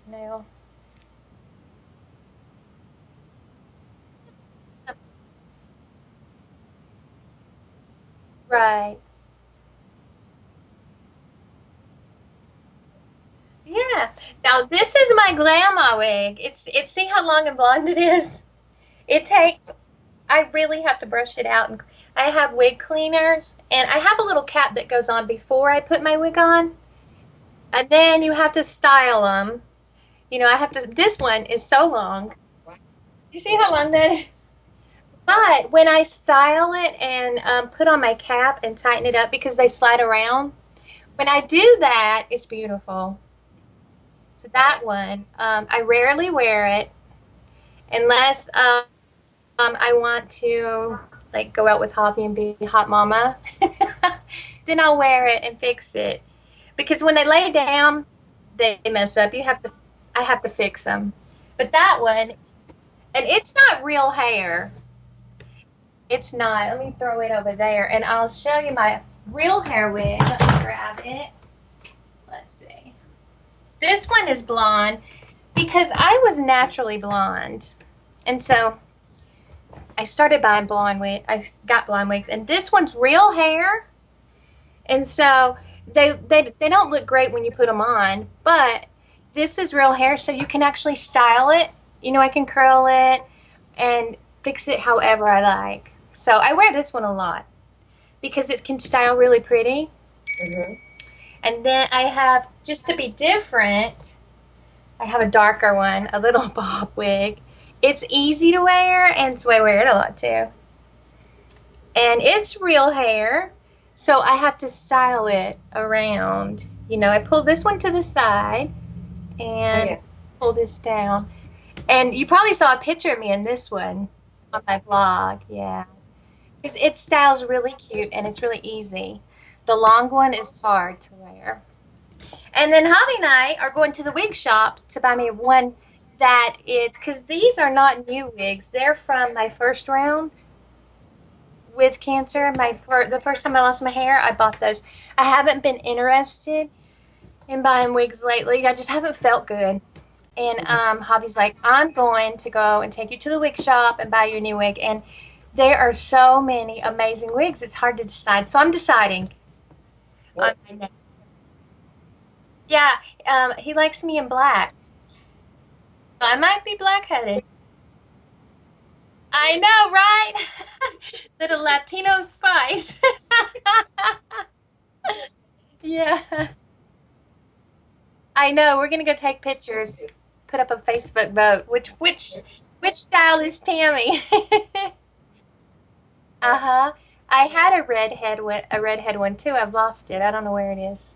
nail. Right. Yeah. Now this is my grandma wig. It's see how long and blonde it is? It takes I really have to brush it out and I have wig cleaners and I have a little cap that goes on before I put my wig on. And then you have to style them. I have to this one is so long. You see how long that is? But when I style it and put on my cap and tighten it up because they slide around, when I do that, it's beautiful. So that one, I rarely wear it unless I want to like go out with Javi and be hot mama. Then I'll wear it and fix it because when they lay down, they mess up. I have to fix them. But that one, and it's not real hair. It's not. Let me throw it over there, and I'll show you my real hair wig. Let me grab it. Let's see. This one is blonde because I was naturally blonde, and so I started buying blonde wig. I got blonde wigs, and this one's real hair, and so they don't look great when you put them on, but this is real hair, so you can actually style it. I can curl it and fix it however I like. So I wear this one a lot because it can style really pretty. Hmm. And then I have, just to be different, I have a darker one, a little bob wig. It's easy to wear, and so I wear it a lot too. And it's real hair, so I have to style it around. I pull this one to the side Oh and yeah. pull this down. And you probably saw a picture of me in this one on my blog, yeah. Because it styles really cute and it's really easy. The long one is hard to wear. And then Javi and I are going to the wig shop to buy me one that is, because these are not new wigs. They're from my first round with cancer. The first time I lost my hair, I bought those. I haven't been interested in buying wigs lately. I just haven't felt good. And Javi's like, I'm going to go and take you to the wig shop and buy you a new wig. And there are so many amazing wigs. It's hard to decide. So I'm deciding on What? my next. Yeah, he likes me in black. I might be black-headed. I know, right? Little Latino spice. Yeah. I know. We're gonna go take pictures, put up a Facebook vote. Which style is Tammy? Uh-huh. I had a redhead one too. I've lost it. I don't know where it is.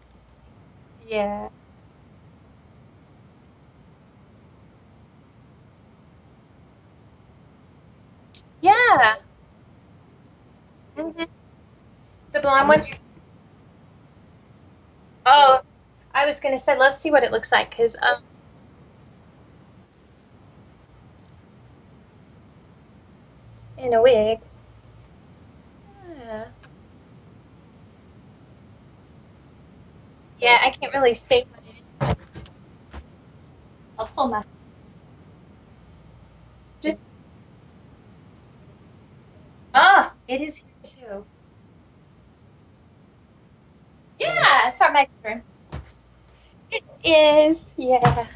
Yeah. Yeah. Hmm. The blonde one. Oh, I was gonna say, let's see what it looks like, cause in a wig. Yeah. Yeah, I can't really see. I'll pull my just. Oh, it is here too. Yeah, it's our next room. It is. Yeah.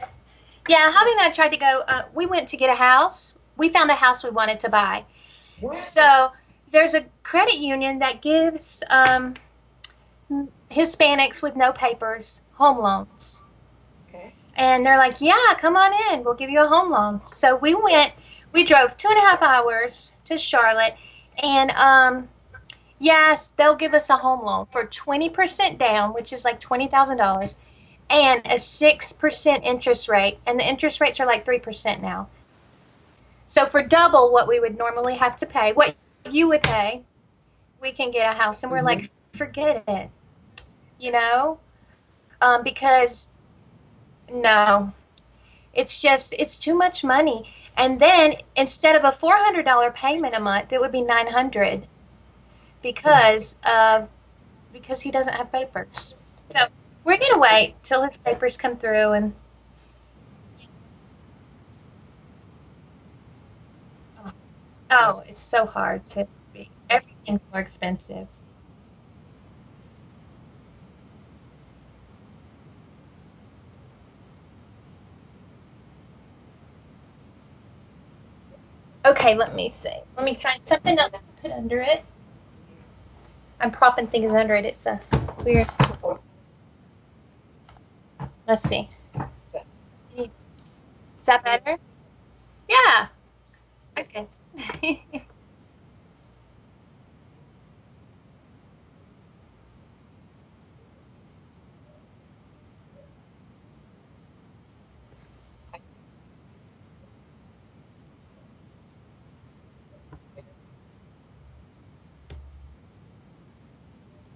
Yeah, Javi and I tried to go. We went to get a house. We found a house we wanted to buy. What? So there's a credit union that gives Hispanics with no papers home loans. Okay. And they're like, yeah, come on in. We'll give you a home loan. So we drove 2.5 hours to Charlotte. And yes, they'll give us a home loan for 20% down, which is like $20,000, and a 6% interest rate. And the interest rates are like 3% now. So for double what we would normally have to pay, what you would pay, we can get a house. And we're Hmm. like, forget it, you know? Because no, it's too much money. And then instead of a $400 payment a month, it would be 900 because of because he doesn't have papers. So we're gonna wait till his papers come through, and Oh, it's so hard to be. Everything's more expensive. Okay, let me see. Let me find something else to put under it. I'm propping things under it. It's a weird. Let's see. Is that better? Yeah. Okay.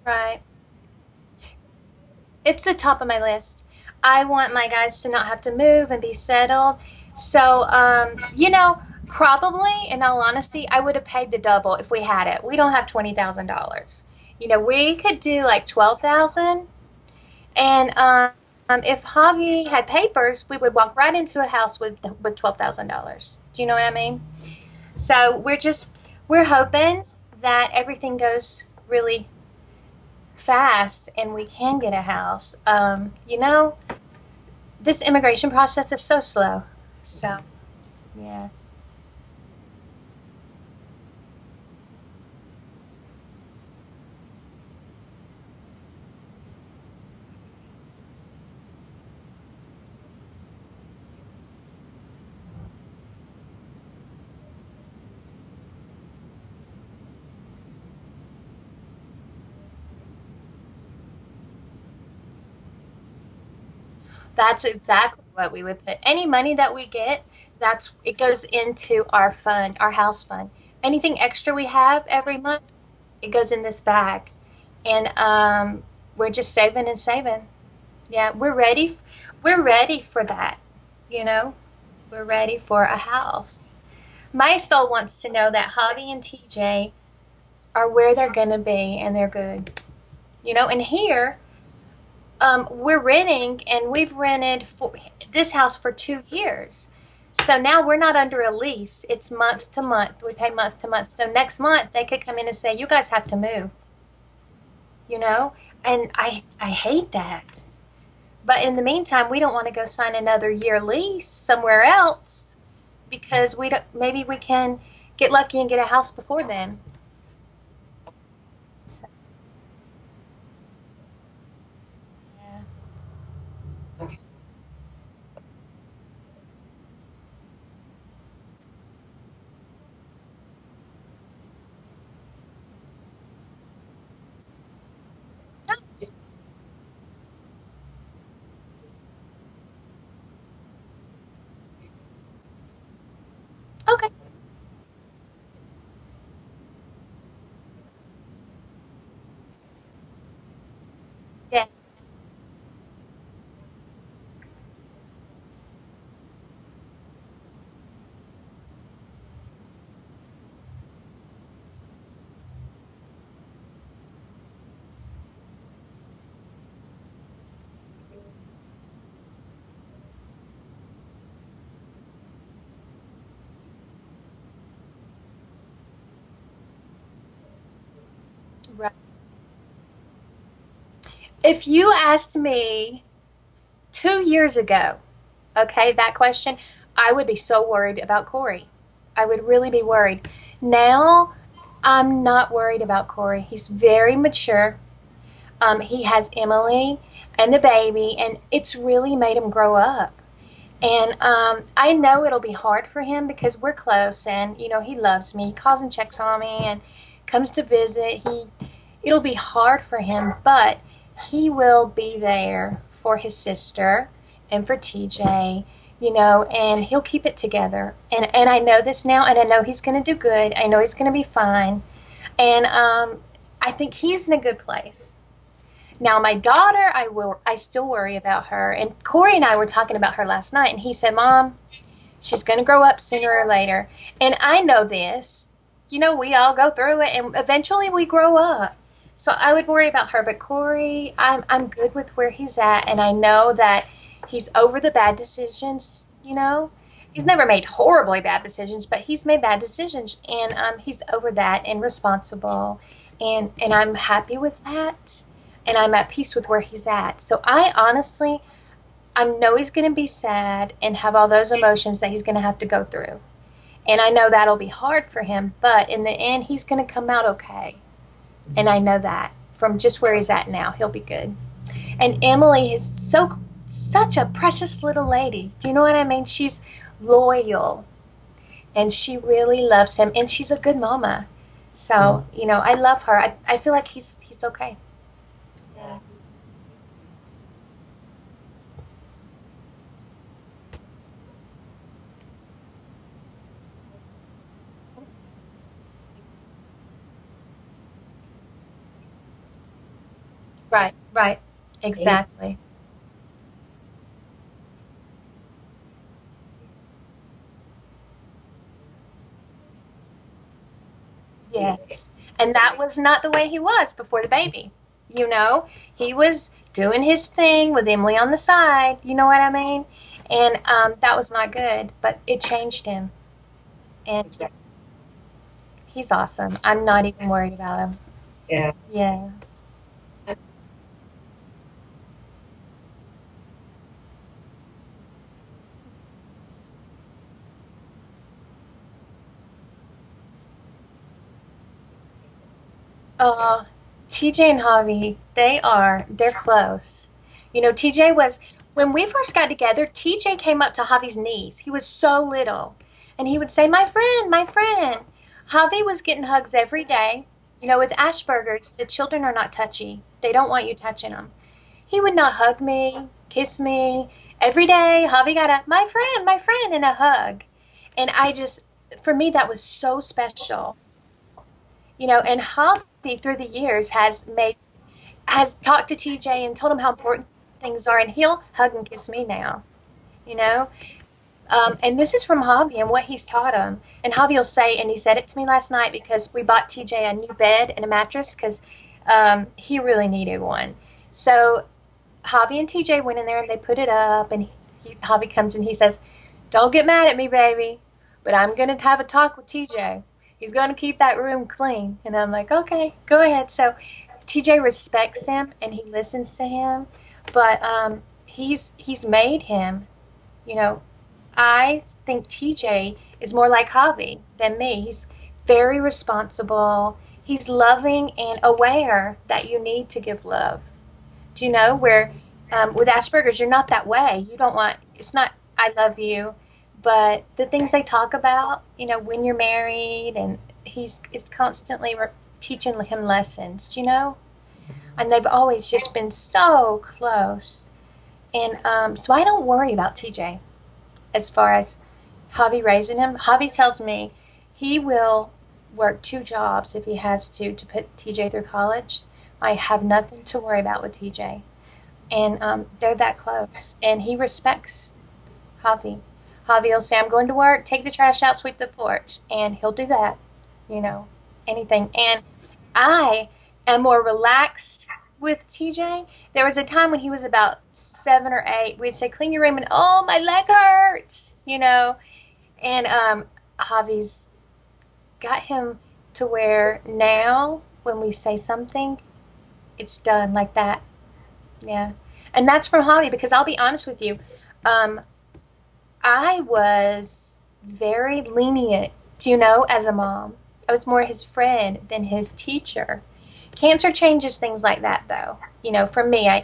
Right. It's the top of my list. I want my guys to not have to move and be settled. So, probably, in all honesty, I would have paid the double if we had it. We don't have $20,000. We could do like 12,000. And if Javi had papers, we would walk right into a house with $12,000. Do you know what I mean? So we're hoping that everything goes really fast and we can get a house. This immigration process is so slow. So yeah, that's exactly what we would put. Any money that we get, that's it goes into our fund, our house fund. Anything extra we have every month, it goes in this bag, and we're just saving and saving. Yeah, we're ready for that. You know, we're ready for a house. My soul wants to know that Javi and TJ are where they're gonna be, and they're good. And here, we're renting, and we've rented for this house for 2 years. So now we're not under a lease. It's month to month. We pay month to month. So next month they could come in and say, "You guys have to move." You know, and I hate that. But in the meantime, we don't want to go sign another year lease somewhere else because we don't. Maybe we can get lucky and get a house before then. So, yeah. Okay. Yeah. Right. If you asked me 2 years ago, okay, that question, I would be so worried about Corey. I would really be worried. Now, I'm not worried about Corey. He's very mature. He has Emily and the baby, and it's really made him grow up. And I know it'll be hard for him because we're close, and he loves me. He calls and checks on me, and comes to visit. It'll be hard for him, but he will be there for his sister and for TJ. And he'll keep it together. And I know this now, and I know he's going to do good. I know he's going to be fine, and I think he's in a good place. Now, my daughter, I still worry about her. And Corey and I were talking about her last night, and he said, "Mom, she's going to grow up sooner or later." And I know this. We all go through it, and eventually we grow up. So I would worry about her. But Corey, I'm good with where he's at, and I know that he's over the bad decisions. He's never made horribly bad decisions, but he's made bad decisions, and he's over that and responsible, and I'm happy with that, and I'm at peace with where he's at. So I honestly, I know he's going to be sad and have all those emotions that he's going to have to go through, and I know that'll be hard for him, but in the end, he's going to come out okay, and I know that from just where he's at now, he'll be good. And Emily is such a precious little lady. Do you know what I mean? She's loyal and she really loves him and she's a good mama. So, I love her. I feel like he's okay. Yeah. Right, right. Exactly. Yes. And that was not the way he was before the baby. You know, he was doing his thing with Emily on the side. You know what I mean? And that was not good, but it changed him. And he's awesome. I'm not even worried about him. Yeah. Yeah. Oh, TJ and Javi, they're close. TJ was, when we first got together, TJ came up to Javi's knees. He was so little. And he would say, my friend, my friend. Javi was getting hugs every day. With Asperger's, the children are not touchy. They don't want you touching them. He would not hug me, kiss me. Every day, Javi got my friend, and a hug. And for me, that was so special. And Javi through the years has talked to TJ and told him how important things are, and he'll hug and kiss me now. You know, and this is from Javi and what he's taught him. And Javi will say, and he said it to me last night because we bought TJ a new bed and a mattress because he really needed one. So Javi and TJ went in there and they put it up, and Javi comes and he says, "Don't get mad at me, baby, but I'm gonna have a talk with TJ. He's gonna keep that room clean." And I'm like, "Okay, go ahead." So TJ respects him and he listens to him, but he's made him. You know, I think TJ is more like Javi than me. He's very responsible. He's loving and aware that you need to give love. Do you know where with Asperger's you're not that way? You don't want it's not I love you, but the things they talk about, when you're married, and he's is constantly teaching him lessons. And they've always just been so close, and so I don't worry about TJ as far as Javi raising him. Javi tells me he will work two jobs if he has to put TJ through college. I have nothing to worry about with TJ, and they're that close. And he respects Javi. Javi will say, "I'm going to work. Take the trash out, sweep the porch," and he'll do that. You know, anything. And I am more relaxed with TJ. There was a time when he was about 7 or 8. We'd say, "Clean your room," and oh, my leg hurts. And Javi's got him to where now when we say something, it's done like that. Yeah. And that's from Javi because I'll be honest with you. Um, I was very lenient, as a mom. I was more his friend than his teacher. Cancer changes things like that, though. For me,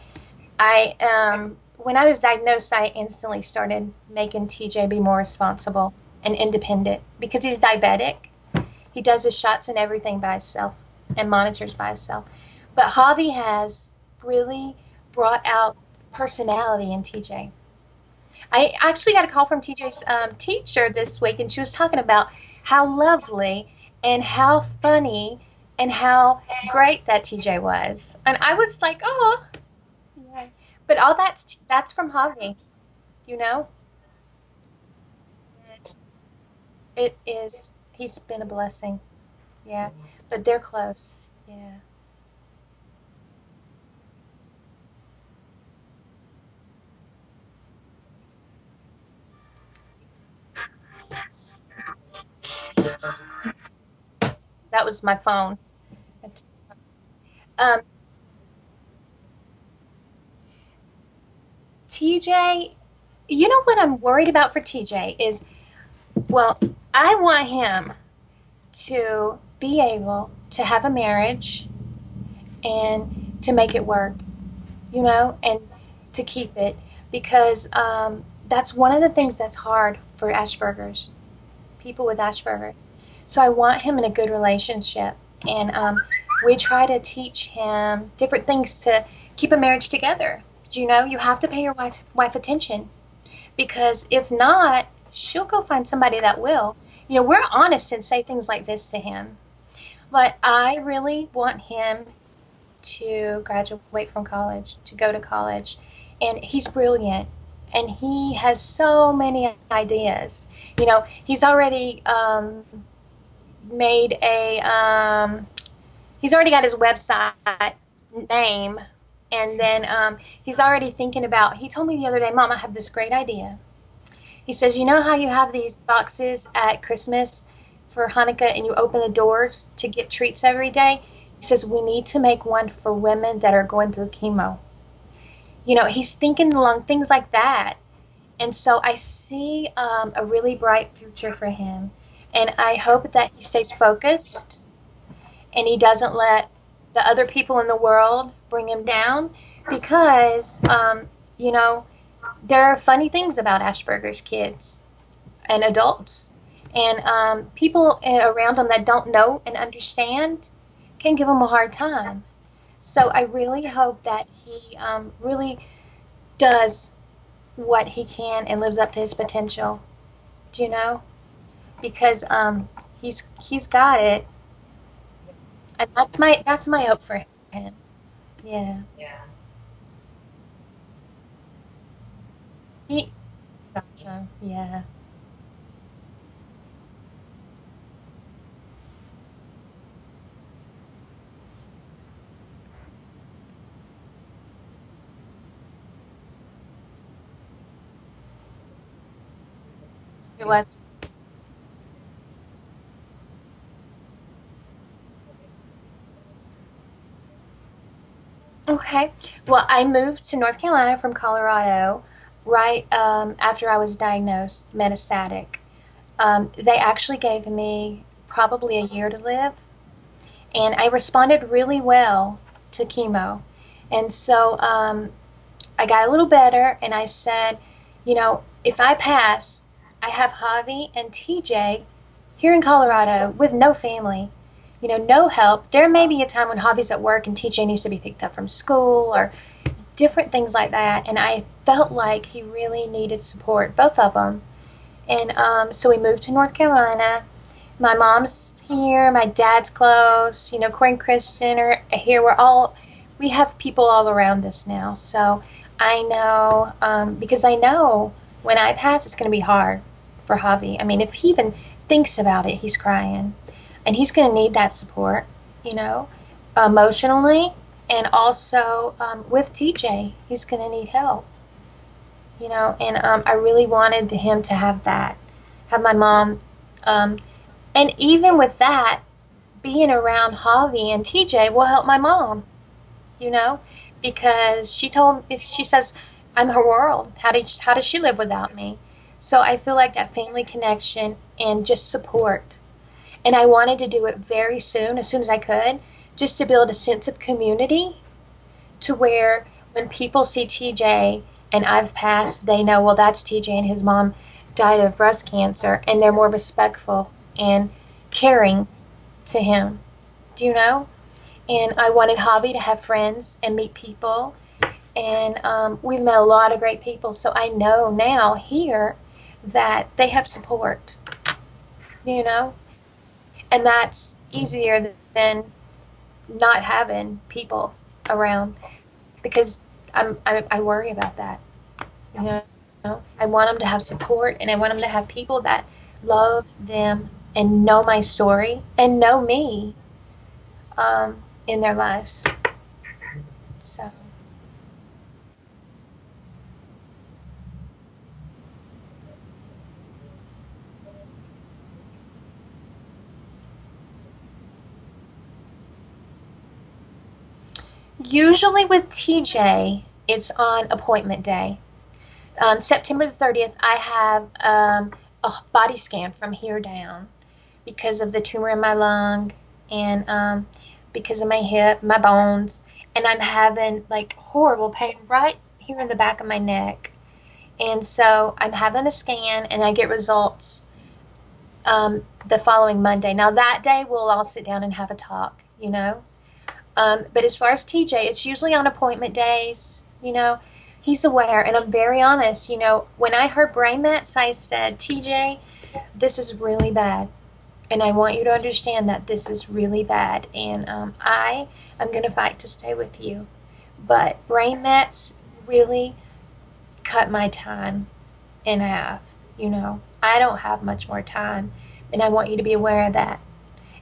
when I was diagnosed, I instantly started making TJ be more responsible and independent because he's diabetic. He does his shots and everything by himself and monitors by himself. But Javi has really brought out personality in TJ. I actually got a call from TJ's teacher this week, and she was talking about how lovely and how funny and how great that TJ was. And I was like, oh, yeah. But all that's from Javi, you know. It's, it is. He's been a blessing. Yeah, but they're close. Yeah. was my phone. Um, TJ, you know what I'm worried about for TJ is, well, I want him to be able to have a marriage and to make it work, and to keep it, because that's one of the things that's hard for Asperger's, people with Asperger's. So I want him in a good relationship, and we try to teach him different things to keep a marriage together. You have to pay your wife attention, because if not, she'll go find somebody that will. We're honest and say things like this to him, but I really want him to graduate from college, to go to college. And he's brilliant. And he has so many ideas. He's already made he's already got his website name. And then he's already thinking about, he told me the other day, Mom, I have this great idea. He says, you know how you have these boxes at Christmas for Hanukkah and you open the doors to get treats every day? He says, we need to make one for women that are going through chemo. He's thinking along things like that. And so I see a really bright future for him. And I hope that he stays focused and he doesn't let the other people in the world bring him down, because, there are funny things about Asperger's kids and adults. And people around them that don't know and understand can give them a hard time. So I really hope that he really does what he can and lives up to his potential. Do you know? Because he's got it, and that's my hope for him. Yeah, Yeah. he's awesome. Yeah, it was. Okay. Well, I moved to North Carolina from Colorado right after I was diagnosed metastatic. They actually gave me probably a year to live, and I responded really well to chemo. And so I got a little better, and I said, if I pass, I have Javi and TJ here in Colorado with no family, no help. There may be a time when Javi's at work and TJ needs to be picked up from school or different things like that. And I felt like he really needed support, both of them. And so we moved to North Carolina. My mom's here, my dad's close, Corey and Kristen are here. We have people all around us now. So I know, because I know when I pass, it's going to be hard for Javi. I mean, if he even thinks about it, he's crying. And he's going to need that support, you know, emotionally. And also with TJ, he's going to need help, And I really wanted him to have that, have my mom. Um, and even with that, being around Javi and TJ will help my mom, you know, because she says, I'm her world. How does she live without me? So I feel like that family connection and just support. And I wanted to do it very soon, as soon as I could, just to build a sense of community to where when people see TJ and I've passed, they know, well, that's TJ and his mom died of breast cancer, and they're more respectful and caring to him. Do you know? And I wanted Javi to have friends and meet people. And we've met a lot of great people. So I know now here that they have support, you know? And that's easier than not having people around, because I worry about that. You I want them to have support, and I want them to have people that love them and know my story and know me in their lives. So, Usually with TJ, it's on appointment day. On September the 30th, I have a body scan from here down because of the tumor in my lung and because of my hip, my bones, and I'm having like horrible pain right here in the back of my neck. And so I'm having a scan and I get results the following Monday. Now, that day, we'll all sit down and have a talk, you know. But as far as TJ, it's usually on appointment days, you know. He's aware, and I'm very honest. You know, when I heard brain mets, I said, TJ, this is really bad. And I want you to understand that this is really bad. And I am going to fight to stay with you. But brain mets really cut my time in half. You know, I don't have much more time. And I want you to be aware of that.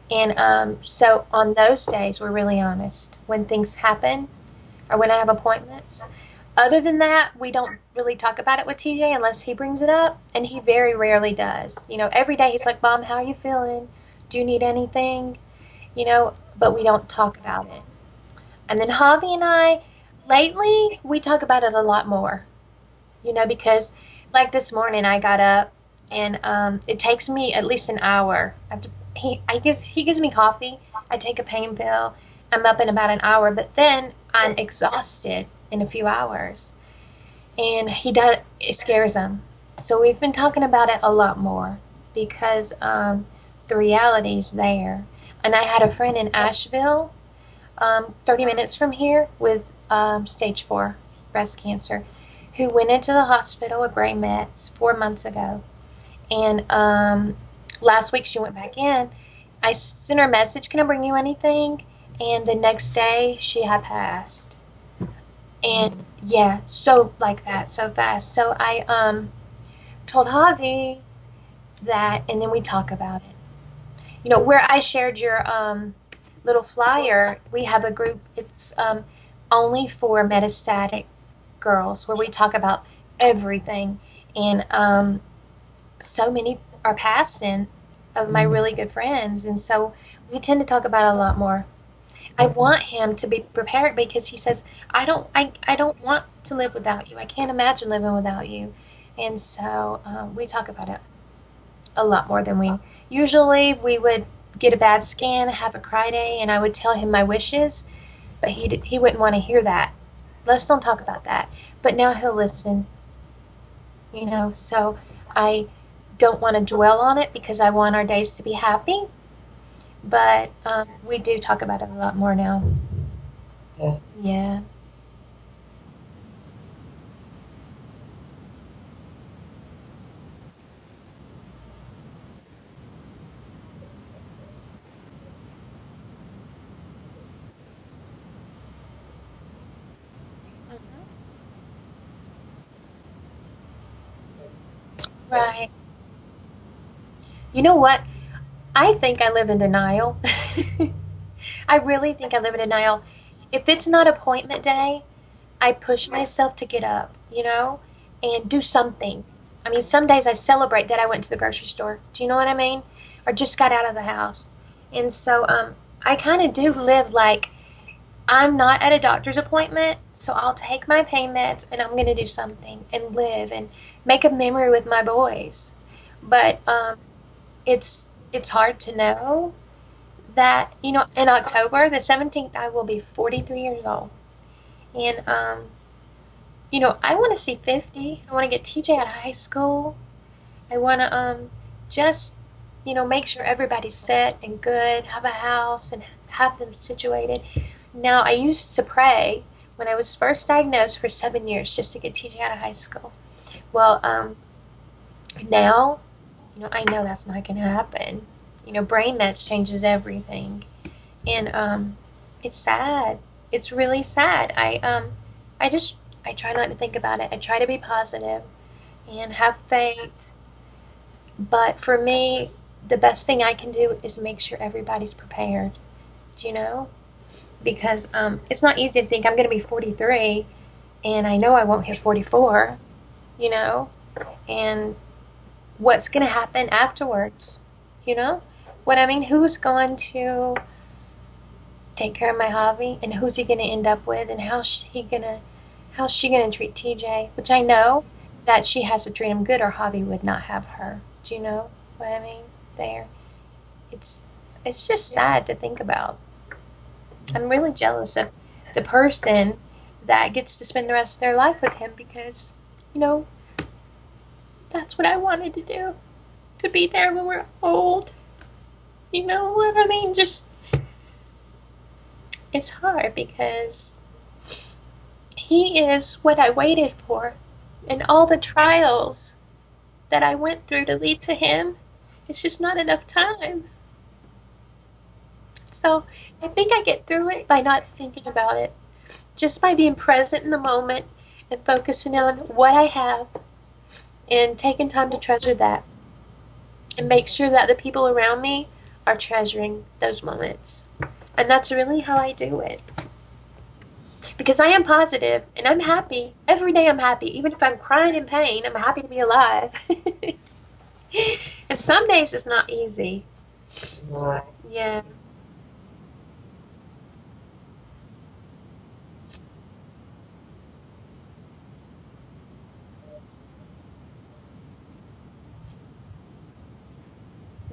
And so on those days, we're really honest. When things happen or when I have appointments, other than that, we don't really talk about it with TJ unless he brings it up, and he very rarely does. You know, every day he's like, Mom, how are you feeling? Do you need anything? You know, but we don't talk about it. And then Javi and I, lately, we talk about it a lot more, you know, because like this morning I got up and it takes me at least an hour. He gives me coffee. I take a pain pill. I'm up in about an hour, but then I'm exhausted in a few hours. And it scares him. So we've been talking about it a lot more because the reality's there. And I had a friend in Asheville, 30 minutes from here, with stage 4 breast cancer, who went into the hospital with brain mets 4 months ago. And last week she went back in. I sent her a message, can I bring you anything? And the next day she had passed. And yeah, so like that, so fast. So I told Javi that, and then we talk about it. You know, where I shared your little flyer, we have a group, it's only for metastatic girls, where we talk about everything. And so many are passing of my really good friends, and so we tend to talk about it a lot more. I want him to be prepared because he says, I don't want to live without you. I can't imagine living without you. And so we talk about it a lot more than we would get a bad scan, have a cry day, and I would tell him my wishes, but he wouldn't want to hear that. Let's don't talk about that. But now he'll listen, you know, so I don't want to dwell on it because I want our days to be happy. But we do talk about it a lot more now. Yeah. Yeah. Mhm. Right. You know what? I think I live in denial. I really think I live in denial. If it's not appointment day, I push myself to get up, you know, and do something. I mean, some days I celebrate that I went to the grocery store. Do you know what I mean? Or just got out of the house. And so I kind of do live like I'm not at a doctor's appointment, so I'll take my pain meds and I'm going to do something and live and make a memory with my boys. But it's hard to know that, you know, in October the 17th I will be 43 years old. And you know, I want to see 50. I want to get TJ out of high school. I want to just, you know, make sure everybody's set and good, have a house and have them situated. Now, I used to pray when I was first diagnosed for 7 years just to get TJ out of high school. Well, now, you know, I know that's not going to happen. You know, brain meds changes everything. And it's sad. It's really sad. I just I try not to think about it. I try to be positive and have faith. But for me, the best thing I can do is make sure everybody's prepared. Do you know? Because it's not easy to think I'm going to be 43 and I know I won't hit 44, you know? And what's going to happen afterwards, you know? What I mean, who's going to take care of my hobby, and who's he gonna end up with, and how's she gonna treat TJ? Which I know that she has to treat him good, or Javi would not have her. Do you know what I mean? There, it's it's just sad to think about. I'm really jealous of the person that gets to spend the rest of their life with him because, you know, that's what I wanted to do. To be there when we're old. You know what I mean? Just, it's hard because he is what I waited for. And all the trials that I went through to lead to him, it's just not enough time. So I think I get through it by not thinking about it. Just by being present in the moment and focusing on what I have and taking time to treasure that and make sure that the people around me are treasuring those moments. And that's really how I do it. Because I am positive and I'm happy. Every day I'm happy. Even if I'm crying in pain, I'm happy to be alive. And some days it's not easy. Right. Yeah.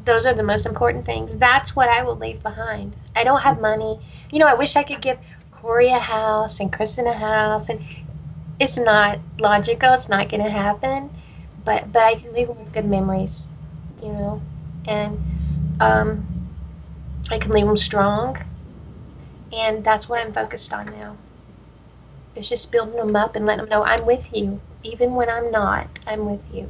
Those are the most important things. That's what I will leave behind. I don't have money. You know, I wish I could give Corey a house and Kristen a house, and it's not logical. It's not going to happen. But I can leave them with good memories, you know, and um, I can leave them strong, and that's what I'm focused on now. It's just building them up and letting them know I'm with you, even when I'm not. I'm with you,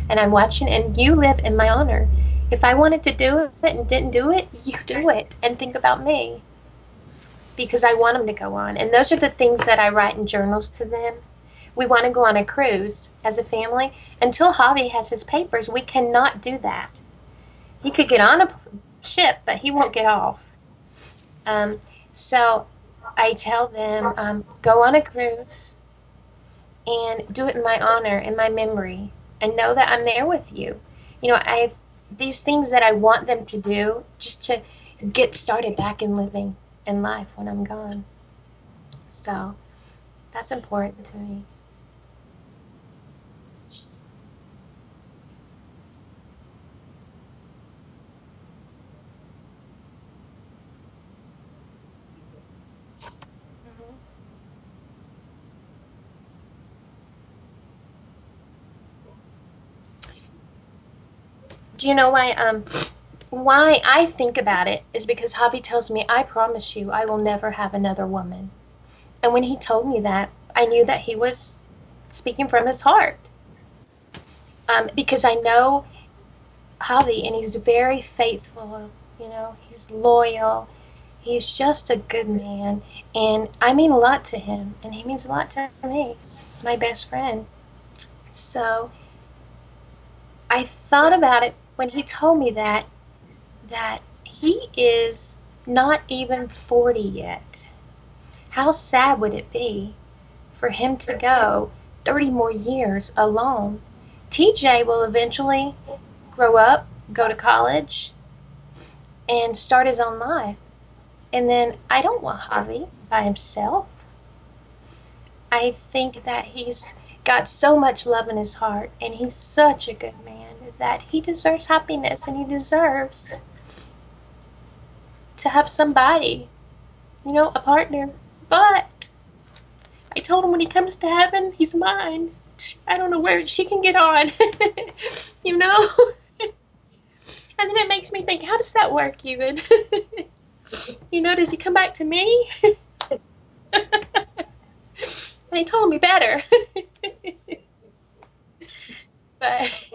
and I'm watching. And you live in my honor. If I wanted to do it and didn't do it, you do it, and think about me because I want them to go on. And those are the things that I write in journals to them. We want to go on a cruise as a family. Until Javi has his papers, we cannot do that. He could get on a ship, but he won't get off. Um, so I tell them, go on a cruise and do it in my honor, in my memory, and know that I'm there with you. You know, I've these things that I want them to do just to get started back in living in life when I'm gone. So that's important to me. Mhm. Do you know why I think about it is because Javi tells me, I promise you I will never have another woman. And when he told me that, I knew that he was speaking from his heart. Because I know Javi and he's very faithful, you know, he's loyal, he's just a good man. And I mean a lot to him, and he means a lot to me, my best friend. So I thought about it when he told me that he is not even 40 yet. How sad would it be for him to go 30 more years alone? TJ will eventually grow up, go to college, and start his own life. And then I don't want Javi by himself. I think that he's got so much love in his heart, and he's such a good man that he deserves happiness and he deserves to have somebody, you know, a partner. But I told him when he comes to heaven, he's mine. I don't know where she can get on, you know? And then it makes me think, how does that work even? You know, does he come back to me? And he told me better. But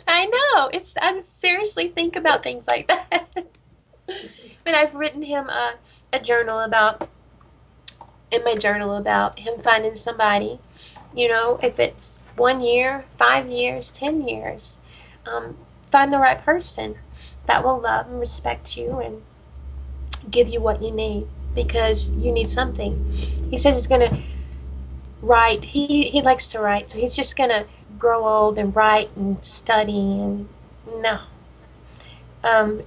I know, I'm seriously think about things like that. But I've written him a journal about, in my journal about him finding somebody, you know, if it's 1 year, 5 years, 10 years, um, find the right person that will love and respect you and give you what you need because you need something. He says he's going to write. He likes to write, so he's just going to grow old and write and study and no.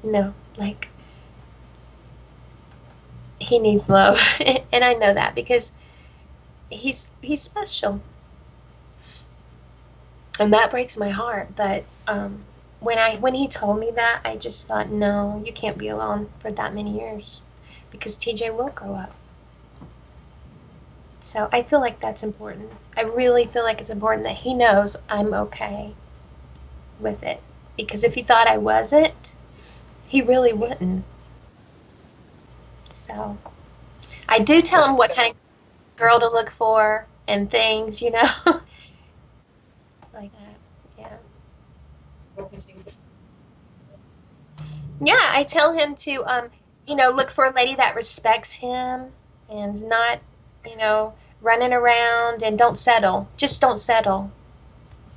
No. Like, he needs love, and I know that because he's special, and that breaks my heart. But when he told me that, I just thought, no, you can't be alone for that many years, because TJ will grow up. So I feel like that's important. I really feel like it's important that he knows I'm okay with it, because if he thought I wasn't, he really wouldn't. So I do tell him what kind of girl to look for and things, like that. Yeah. Yeah, I tell him to, look for a lady that respects him and is not, you know, running around, and don't settle. Just don't settle,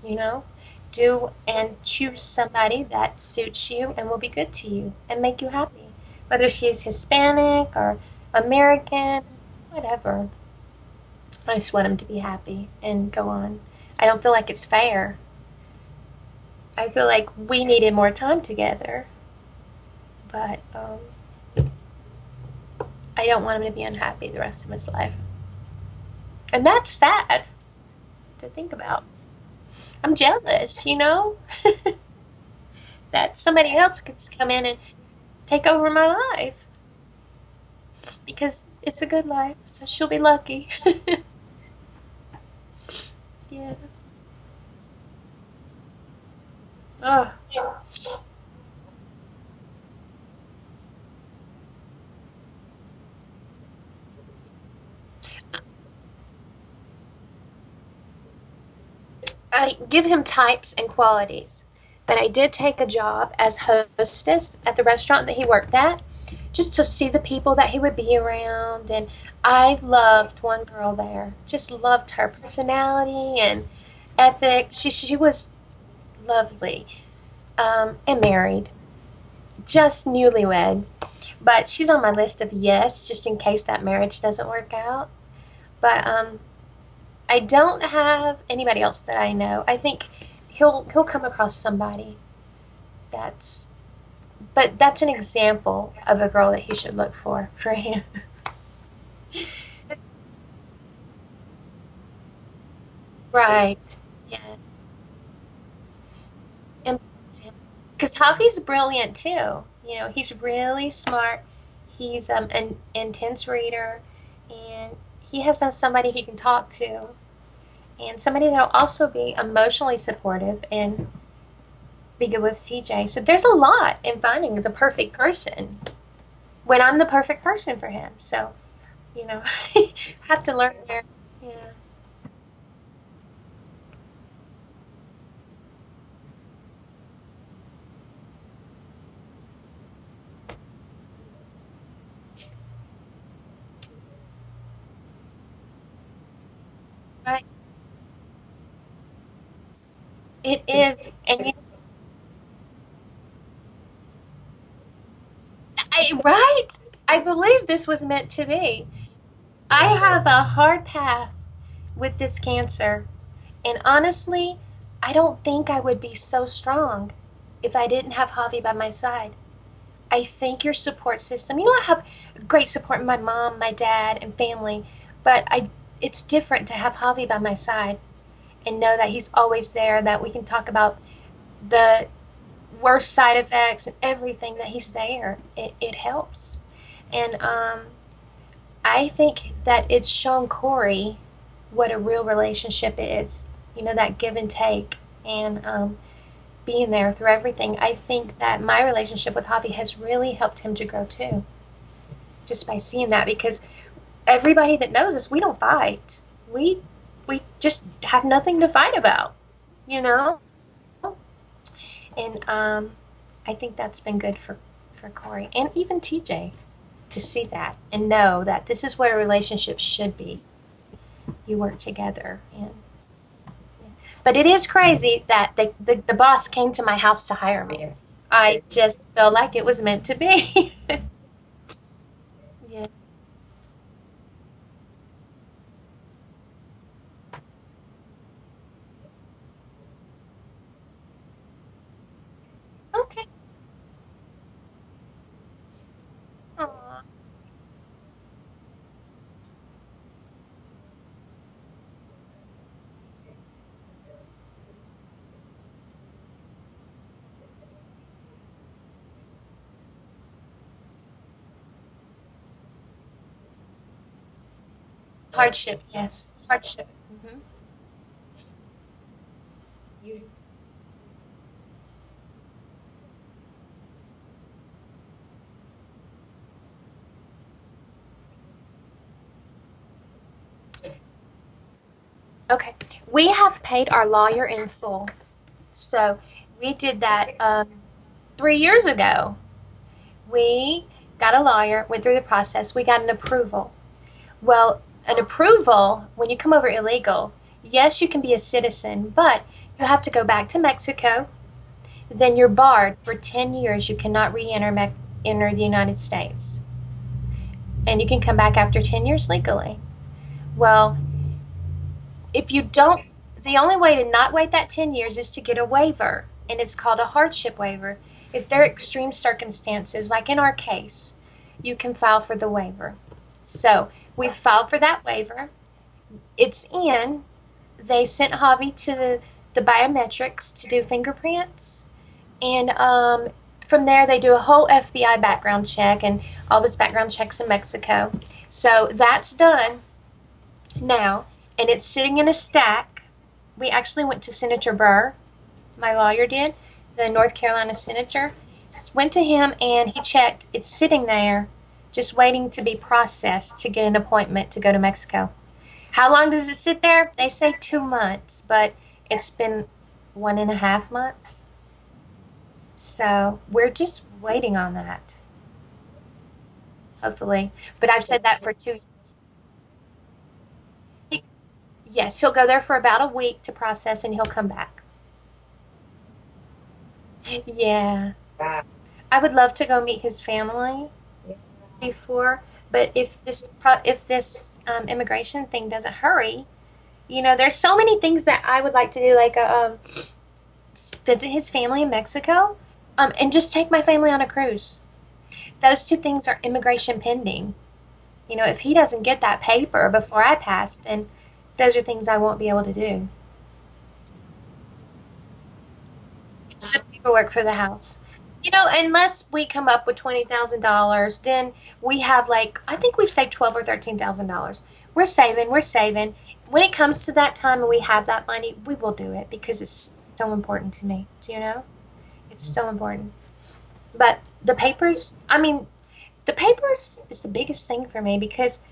you know? Do and choose somebody that suits you and will be good to you and make you happy. Whether she's Hispanic or American, whatever. I just want him to be happy and go on. I don't feel like it's fair. I feel like we needed more time together, but I don't want him to be unhappy the rest of his life. And that's sad to think about. I'm jealous, that somebody else gets to come in and take over my life, because it's a good life, so she'll be lucky. Yeah. Oh, I give him types and qualities. But I did take a job as hostess at the restaurant that he worked at, just to see the people that he would be around. And I loved one girl there. Just loved her personality and ethics. She was lovely, and married, just newlywed. But she's on my list of yes, just in case that marriage doesn't work out. But I don't have anybody else that I know. I think he'll come across somebody that's but that's an example of a girl that he should look for him. Right. Yeah. And because Javi's brilliant too. He's really smart. He's an intense reader, and he has somebody he can talk to, and somebody that'll also be emotionally supportive and be good with TJ. So there's a lot in finding the perfect person when I'm the perfect person for him. So, you know, have to learn there. Yeah. Right. It is. And right? I believe this was meant to be. I have a hard path with this cancer. And honestly, I don't think I would be so strong if I didn't have Javi by my side. I think your support system, I have great support in my mom, my dad, and family, but it's different to have Javi by my side and know that he's always there, that we can talk about the worst side effects and everything, that he's there. It helps. And I think that it's shown Corey what a real relationship is, that give and take, and being there through everything. I think that my relationship with Javi has really helped him to grow too, just by seeing that, because everybody that knows us, we don't fight. We just have nothing to fight about, you know? And I think that's been good for Corey and even TJ to see that and know that this is what a relationship should be. You work together. But it is crazy that the boss came to my house to hire me. I just felt like it was meant to be. Yeah. Okay. Aw. Hardship, yes. Hardship. Hmm. You, Okay. We have paid our lawyer in full. So we did that 3 years ago. We got a lawyer, went through the process, we got an approval. Well, an approval, when you come over illegal, yes, you can be a citizen, but you have to go back to Mexico. Then you're barred for 10 years. You cannot enter the United States. And you can come back after 10 years legally. Well, if you don't, the only way to not wait that 10 years is to get a waiver, and it's called a hardship waiver. If there are extreme circumstances, like in our case, you can file for the waiver. So we filed for that waiver. It's in. They sent Javi to the biometrics to do fingerprints. And from there, they do a whole FBI background check and all his background checks in Mexico. So that's done now, and it's sitting in a stack. We actually went to Senator Burr, my lawyer did, the North Carolina senator. Went to him and he checked. It's sitting there, just waiting to be processed to get an appointment to go to Mexico. How long does it sit there? They say 2 months, but it's been 1.5 months. So we're just waiting on that, hopefully. But I've said that for 2 years. He, yes, he'll go there for about a week to process and he'll come back. Yeah. uh, I would love to go meet his family yeah. before, but if this immigration thing doesn't hurry, there's so many things that I would like to do, like visit his family in Mexico, and just take my family on a cruise. Those two things are immigration pending. If he doesn't get that paper before I pass, then those are things I won't be able to do. It's the paperwork for the house. Unless we come up with $20,000, then we have, like, I think we've saved 12 or $13,000. We're saving, we're saving. When it comes to that time and we have that money, we will do it because it's so important to me. Do you know? It's so important. But the papers is the biggest thing for me because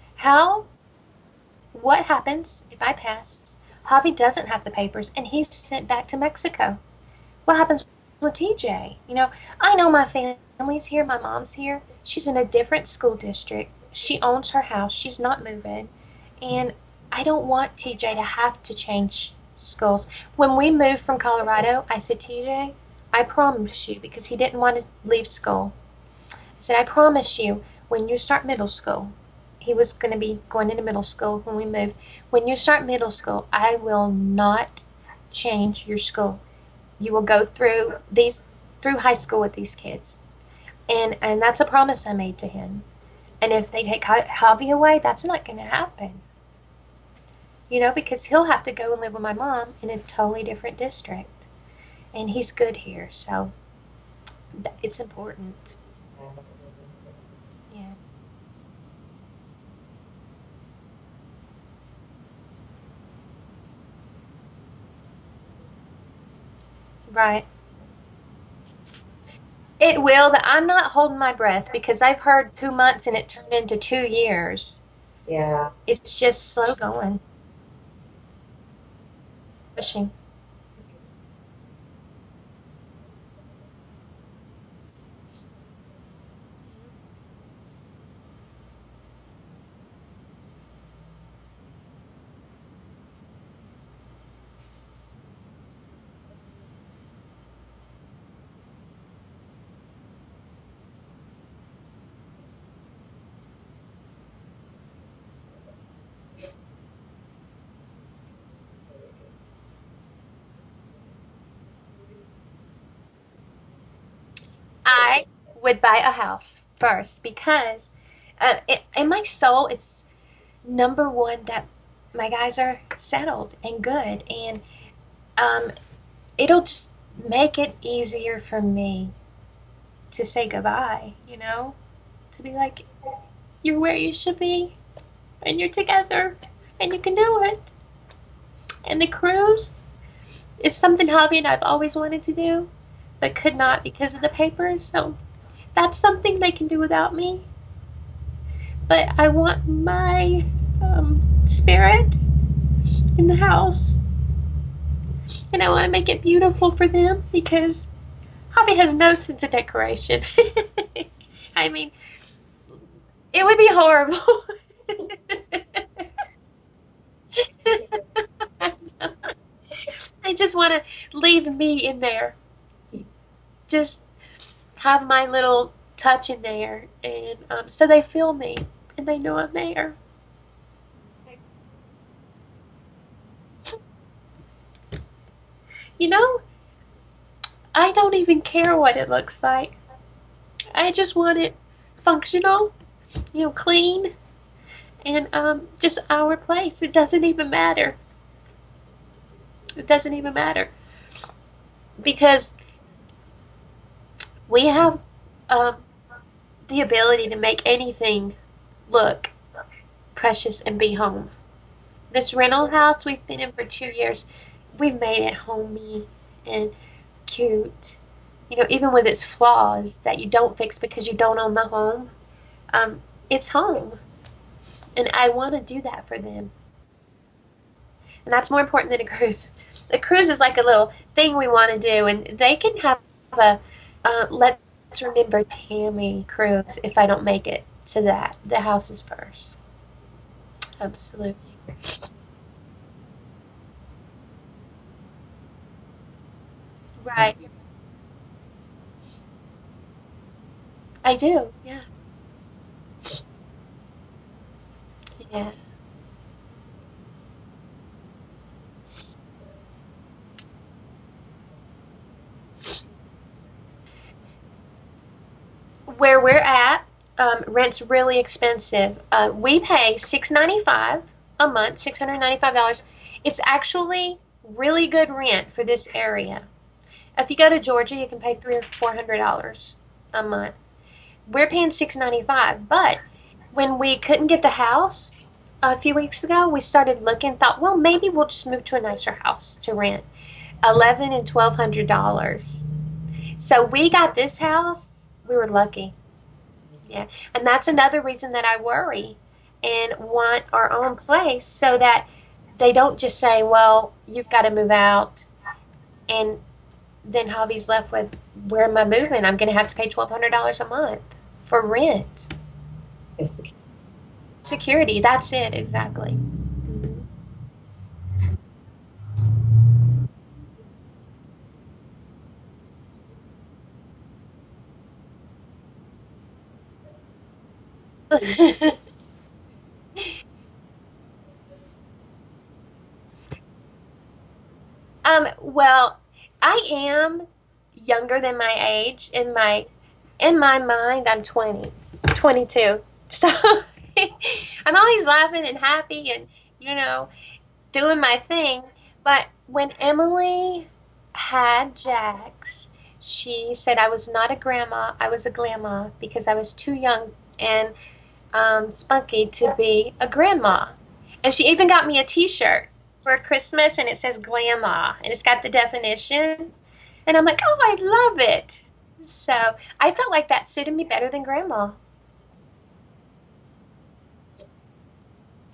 what happens if I pass? Javi doesn't have the papers and he's sent back to Mexico. What happens with TJ? I know my family's here, my mom's here. She's in a different school district. She owns her house. She's not moving. And I don't want TJ to have to change schools. When we moved from Colorado, I said, TJ, I promise you, because he didn't want to leave school. I said, I promise you, when you start middle school, he was going to be going into middle school when we moved. When you start middle school, I will not change your school. You will go through high school with these kids, and that's a promise I made to him. And if they take Javi away, that's not going to happen. Because he'll have to go and live with my mom in a totally different district, and he's good here, so it's important. Yes, right. It will, but I'm not holding my breath because I've heard 2 months and it turned into 2 years. Yeah. It's just slow going, pushing. I would buy a house first because in my soul, it's number one that my guys are settled and good, and um, it'll just make it easier for me to say goodbye, to be like, you're where you should be and you're together. and you can do it. And the cruise is something Javi and I've always wanted to do, but could not because of the papers. So that's something they can do without me. But I want my spirit in the house, and I want to make it beautiful for them because Javi has no sense of decoration. I mean, it would be horrible. I just want to leave me in there. Just have my little touch in there, and so they feel me and they know I'm there. You know, I don't even care what it looks like. I just want it functional, clean, and just our place. It doesn't even matter. It doesn't even matter because we have um, the ability to make anything look precious and be home. This rental house we've been in for 2 years, we've made it homey and cute. Even with its flaws that you don't fix because you don't own the home, it's home. And I want to do that for them. And that's more important than a cruise. A cruise is like a little thing we want to do, and they can have a let's remember Tammy cruise if I don't make it to that. The house is first. Absolutely. Right. I do. Yeah. Yeah. Where we're at, rent's really expensive. We pay $695 a month, $695. It's actually really good rent for this area. If you go to Georgia, you can pay $300 or $400 a month. We're paying $695, but when we couldn't get the house a few weeks ago, we started looking. Thought, well, maybe we'll just move to a nicer house to rent. $1,100 and $1,200. So we got this house. We were lucky. Yeah, and that's another reason that I worry and want our own place so that they don't just say, "Well, you've got to move out," and then Javi's left with, "Where am I moving? I'm going to have to pay $1,200 a month for rent." It's Security. That's it exactly. Well, I am younger than my age. In my mind, I'm 20, 22. So I'm always laughing and happy and you know doing my thing. But when Emily had Jax, she said I was not a grandma. I was a grandma because I was too young and spunky to be a grandma. And she even got me a T-shirt for Christmas, and it says "Grandma," and it's got the definition. And I'm like, oh, I love it. So I felt like that suited me better than grandma.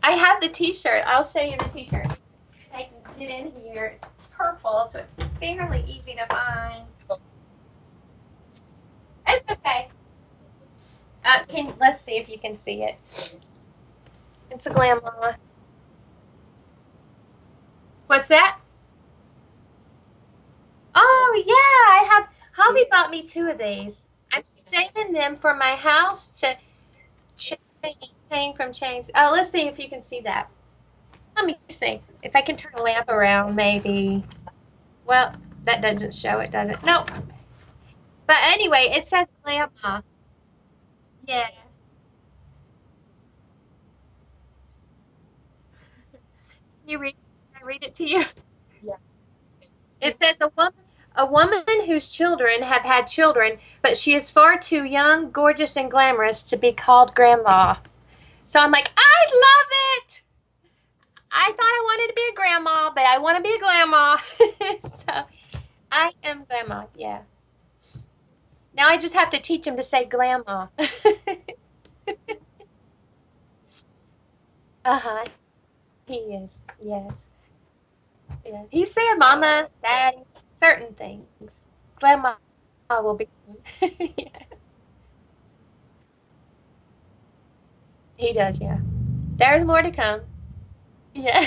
I have the T-shirt. I'll show you the T-shirt. I can get in here. It's purple, so it's fairly easy to find. It's okay. Let's see if you can see it. It's a grandma. What's that? Oh yeah, I have. Holly bought me two of these. I'm saving them for my house to chain from chains. Oh, let's see if you can see that. Let me see if I can turn the lamp around. Maybe. Well, that doesn't show it, does it? No. But anyway, it says grandma. Yeah. Can you read? Can I read it to you? It says a woman whose children have had children, but she is far too young, gorgeous, and glamorous to be called grandma. So I'm like, I love it. I thought I wanted to be a grandma, but I want to be a grandma. So I am grandma. Yeah. Now I just have to teach him to say grandma. Uh-huh. He is. Yes. Yeah. He said mama, daddy, certain things. Grandma will be soon. Yeah. He does, yeah. There's more to come. Yeah.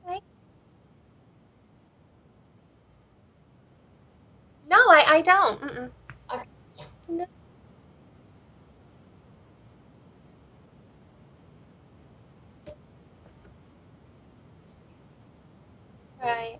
Okay. No, I don't. Mm-mm. Okay. No. Right.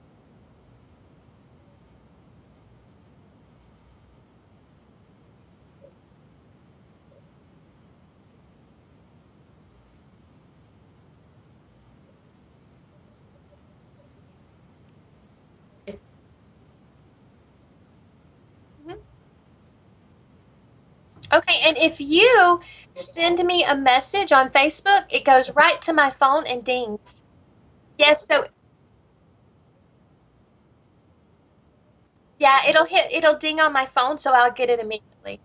Mhm. Okay, and if you send me a message on Facebook, it goes right to my phone and dings. Yes, so yeah, it'll ding on my phone, so I'll get it immediately.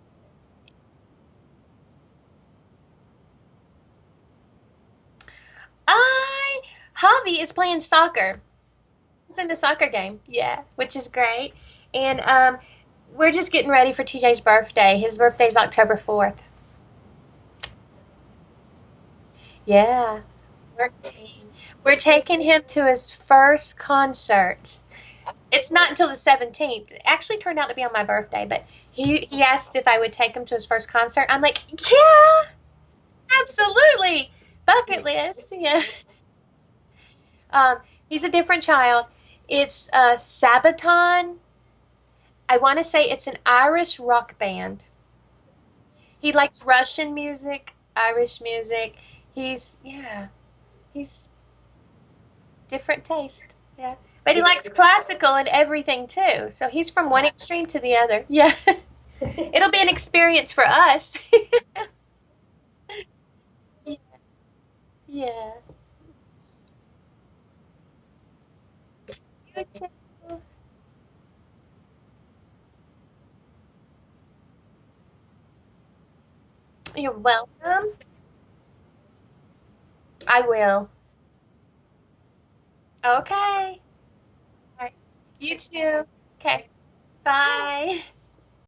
I Javi is playing soccer. He's in the soccer game. Yeah, which is great. And we're just getting ready for TJ's birthday. His birthday's October 4th. Yeah. We're, we're taking him to his first concert. It's not until the 17th. It actually turned out to be on my birthday, but he asked if I would take him to his first concert. I'm like, yeah, absolutely. Bucket list. Yeah. Um, he's a different child. It's Sabaton. I want to say it's an Irish rock band. He likes Russian music, Irish music. Yeah, he's different taste. Yeah. But he likes classical and everything too. So he's from one extreme to the other. Yeah. It'll be an experience for us. Yeah. You too. You're welcome. I will. Okay. All right. You too. Okay. Bye.